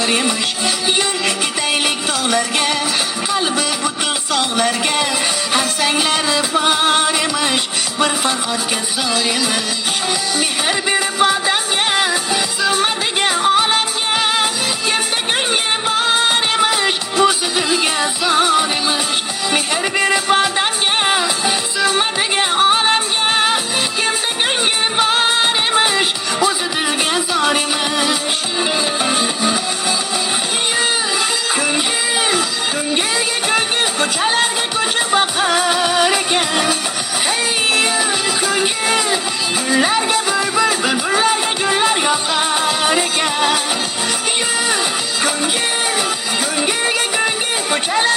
zor imiş. Yur gideylik dağlarga, kalbi butun sağlarga. Hem senleri var imiş, bir farhatga zor imiş. Mehr bir bademga, sığmadıga alemga. Kimde gönlü var imiş, buzu dilga zor imiş. Mehr bir bademga, sığmadıga alemga. Kimde gönlü var imiş, buzu dilga zor imiş. Ko'chalarga ko'chib boqar ekan. Hey ko'ngil, gullarga bulbul, bulbullarga gullar yoqar ekan. Ko'ngil, ko'ngilga ko'ngil, ko'chalar